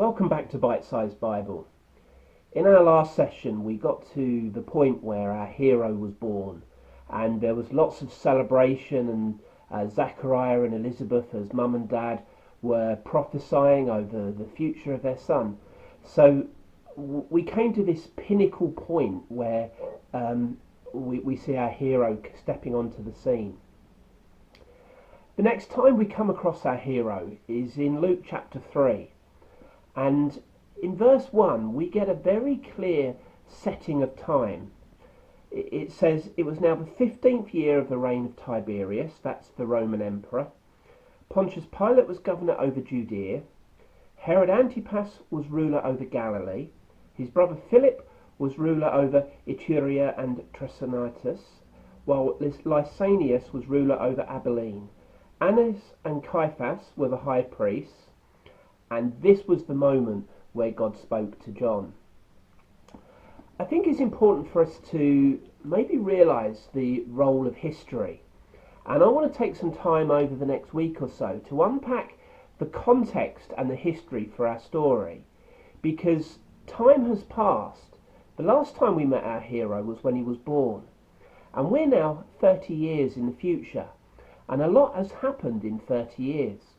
Welcome back to Bite Size Bible. In our last session we got to the point where our hero was born, and there was lots of celebration, and Zachariah and Elizabeth as mum and dad were prophesying over the future of their son. So we came to this pinnacle point where we see our hero stepping onto the scene. The next time we come across our hero is in Luke chapter 3. And in verse 1 we get a very clear setting of time. It says, "It was now the 15th year of the reign of Tiberius," that's the Roman emperor. "Pontius Pilate was governor over Judea. Herod Antipas was ruler over Galilee. His brother Philip was ruler over Iturea and Trachonitis, while Lysanias was ruler over Abilene. Annas and Caiaphas were the high priests." And this was the moment where God spoke to John. I think it's important for us to maybe realise the role of history. And I want to take some time over the next week or so to unpack the context and the history for our story. Because time has passed. The last time we met our hero was when he was born. And we're now 30 years in the future. And a lot has happened in 30 years.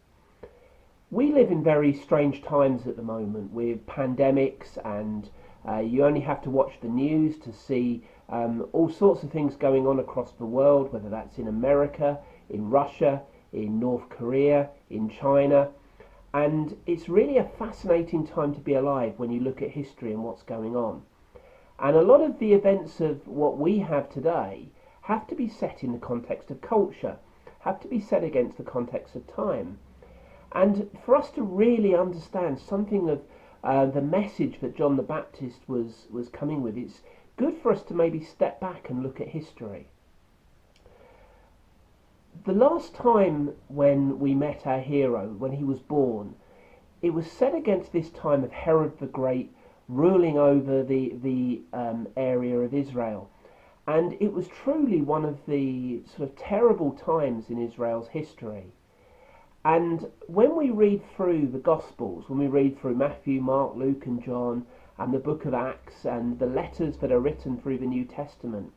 We live in very strange times at the moment with pandemics, and you only have to watch the news to see all sorts of things going on across the world, whether that's in America, in Russia, in North Korea, in China. And it's really a fascinating time to be alive when you look at history and what's going on. And a lot of the events of what we have today have to be set in the context of culture, have to be set against the context of time. And for us to really understand something of the message that John the Baptist was coming with, it's good for us to maybe step back and look at history. The last time when we met our hero, when he was born, it was set against this time of Herod the Great ruling over the area of Israel. And it was truly one of the sort of terrible times in Israel's history. And when we read through the Gospels, when we read through Matthew, Mark, Luke and John, and the book of Acts, and the letters that are written through the New Testament,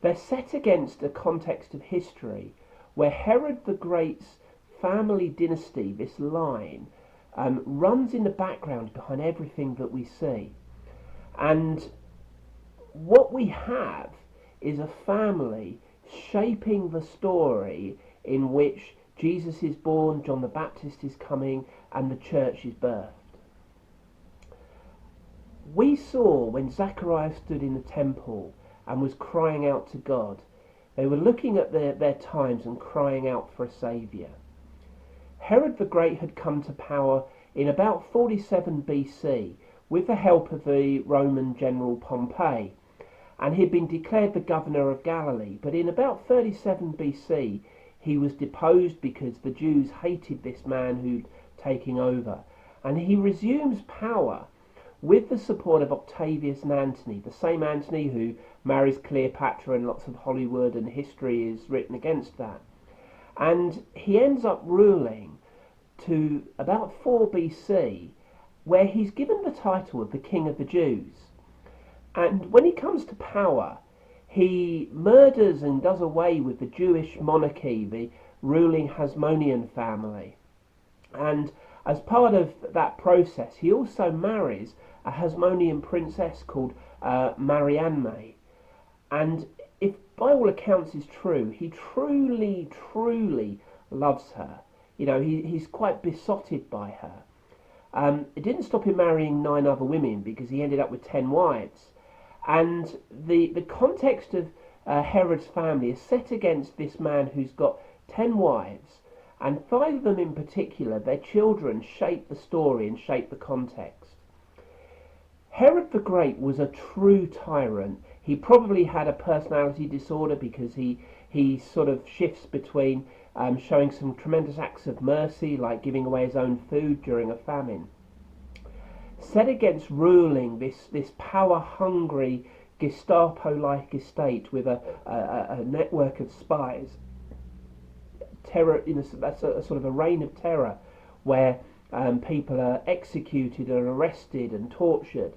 they're set against a context of history where Herod the Great's family dynasty, this line, runs in the background behind everything that we see. And what we have is a family shaping the story in which Jesus is born, John the Baptist is coming, and the church is birthed. We saw when Zachariah stood in the temple and was crying out to God, they were looking at their times and crying out for a saviour. Herod the Great had come to power in about 47 BC with the help of the Roman general Pompey, and he'd been declared the governor of Galilee. But in about 37 BC, he was deposed because the Jews hated this man who'd taken over. And he resumes power with the support of Octavius and Antony, the same Antony who marries Cleopatra, and lots of Hollywood and history is written against that. And he ends up ruling to about 4 BC, where he's given the title of the King of the Jews. And when he comes to power, he murders and does away with the Jewish monarchy, the ruling Hasmonean family. And as part of that process, he also marries a Hasmonean princess called Mariamne. And if by all accounts is true, he truly, truly loves her. You know, he's quite besotted by her. It didn't stop him marrying 9 other women, because he ended up with 10 wives. And the context of Herod's family is set against this man who's got 10 wives, and 5 of them in particular, their children shape the story and shape the context. Herod the Great was a true tyrant. He probably had a personality disorder, because he sort of shifts between showing some tremendous acts of mercy, like giving away his own food during a famine, set against ruling this power-hungry Gestapo-like estate with a network of spies. Terror, that's a sort of a reign of terror, where People are executed and arrested and tortured.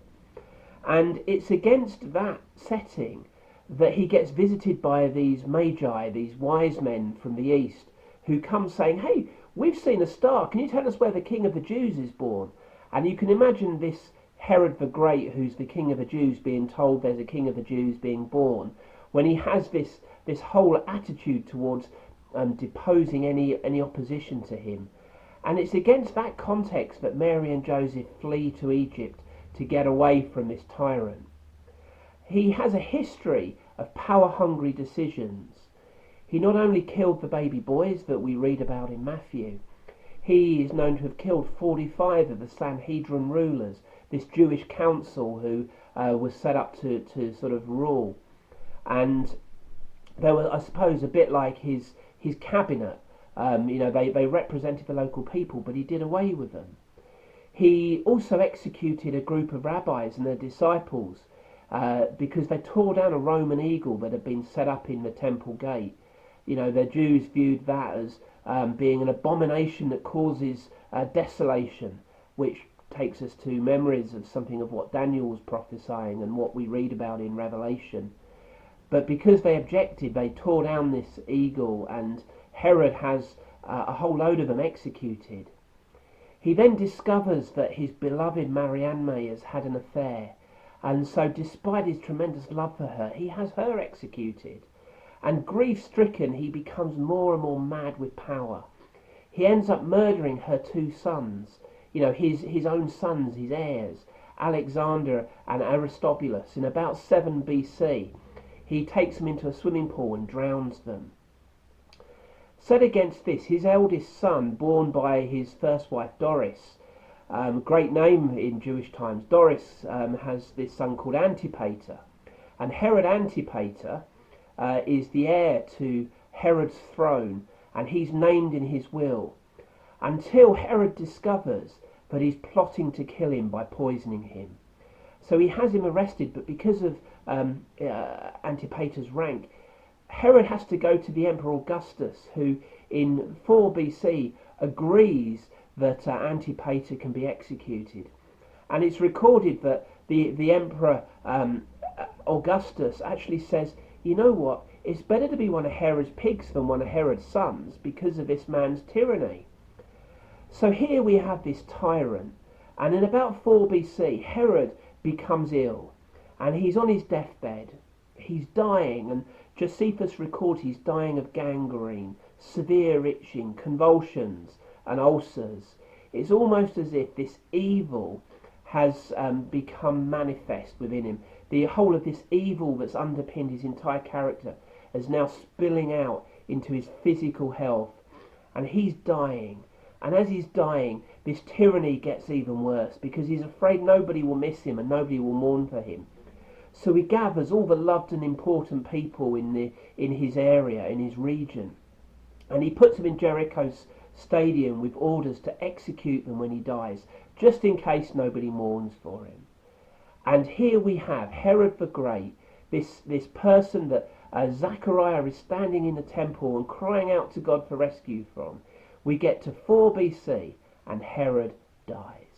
And it's against that setting that he gets visited by these magi, these wise men from the east, who come saying, "Hey, we've seen a star. Can you tell us where the King of the Jews is born?" And you can imagine this Herod the Great, who's the King of the Jews, being told there's a King of the Jews being born, when he has this whole attitude towards deposing any opposition to him. And it's against that context that Mary and Joseph flee to Egypt to get away from this tyrant. He has a history of power-hungry decisions. He not only killed the baby boys that we read about in Matthew, he is known to have killed 45 of the Sanhedrin rulers, this Jewish council who was set up to sort of rule. And they were, I suppose, a bit like his cabinet. They represented the local people, but he did away with them. He also executed a group of rabbis and their disciples because they tore down a Roman eagle that had been set up in the temple gate. The Jews viewed that as being an abomination that causes desolation, which takes us to memories of something of what Daniel was prophesying and what we read about in Revelation. But because they objected, they tore down this eagle, and Herod has a whole load of them executed. He then discovers that his beloved Marianne has had an affair, and so despite his tremendous love for her, he has her executed. And grief-stricken, he becomes more and more mad with power. He ends up murdering her two sons, his own sons, his heirs, Alexander and Aristobulus, in about 7 BC. He takes them into a swimming pool and drowns them. Set against this, his eldest son, born by his first wife Doris, great name in Jewish times. Doris has this son called Antipater, and Herod Antipater is the heir to Herod's throne, and he's named in his will, until Herod discovers that he's plotting to kill him by poisoning him. So he has him arrested, but because of Antipater's rank, Herod has to go to the Emperor Augustus, who in 4 BC agrees that Antipater can be executed. And it's recorded that the Emperor Augustus actually says, "You know what, it's better to be one of Herod's pigs than one of Herod's sons because of this man's tyranny." So here we have this tyrant, and in about 4 BC, Herod becomes ill, and he's on his deathbed. He's dying, and Josephus records he's dying of gangrene, severe itching, convulsions, and ulcers. It's almost as if this evil has become manifest within him. The whole of this evil that's underpinned his entire character is now spilling out into his physical health, and he's dying. And as he's dying, this tyranny gets even worse because he's afraid nobody will miss him and nobody will mourn for him. So he gathers all the loved and important people in his area, in his region, and he puts them in Jericho's stadium with orders to execute them when he dies, just in case nobody mourns for him. And here we have Herod the Great, this person that Zechariah is standing in the temple and crying out to God for rescue from. We get to 4 BC and Herod dies.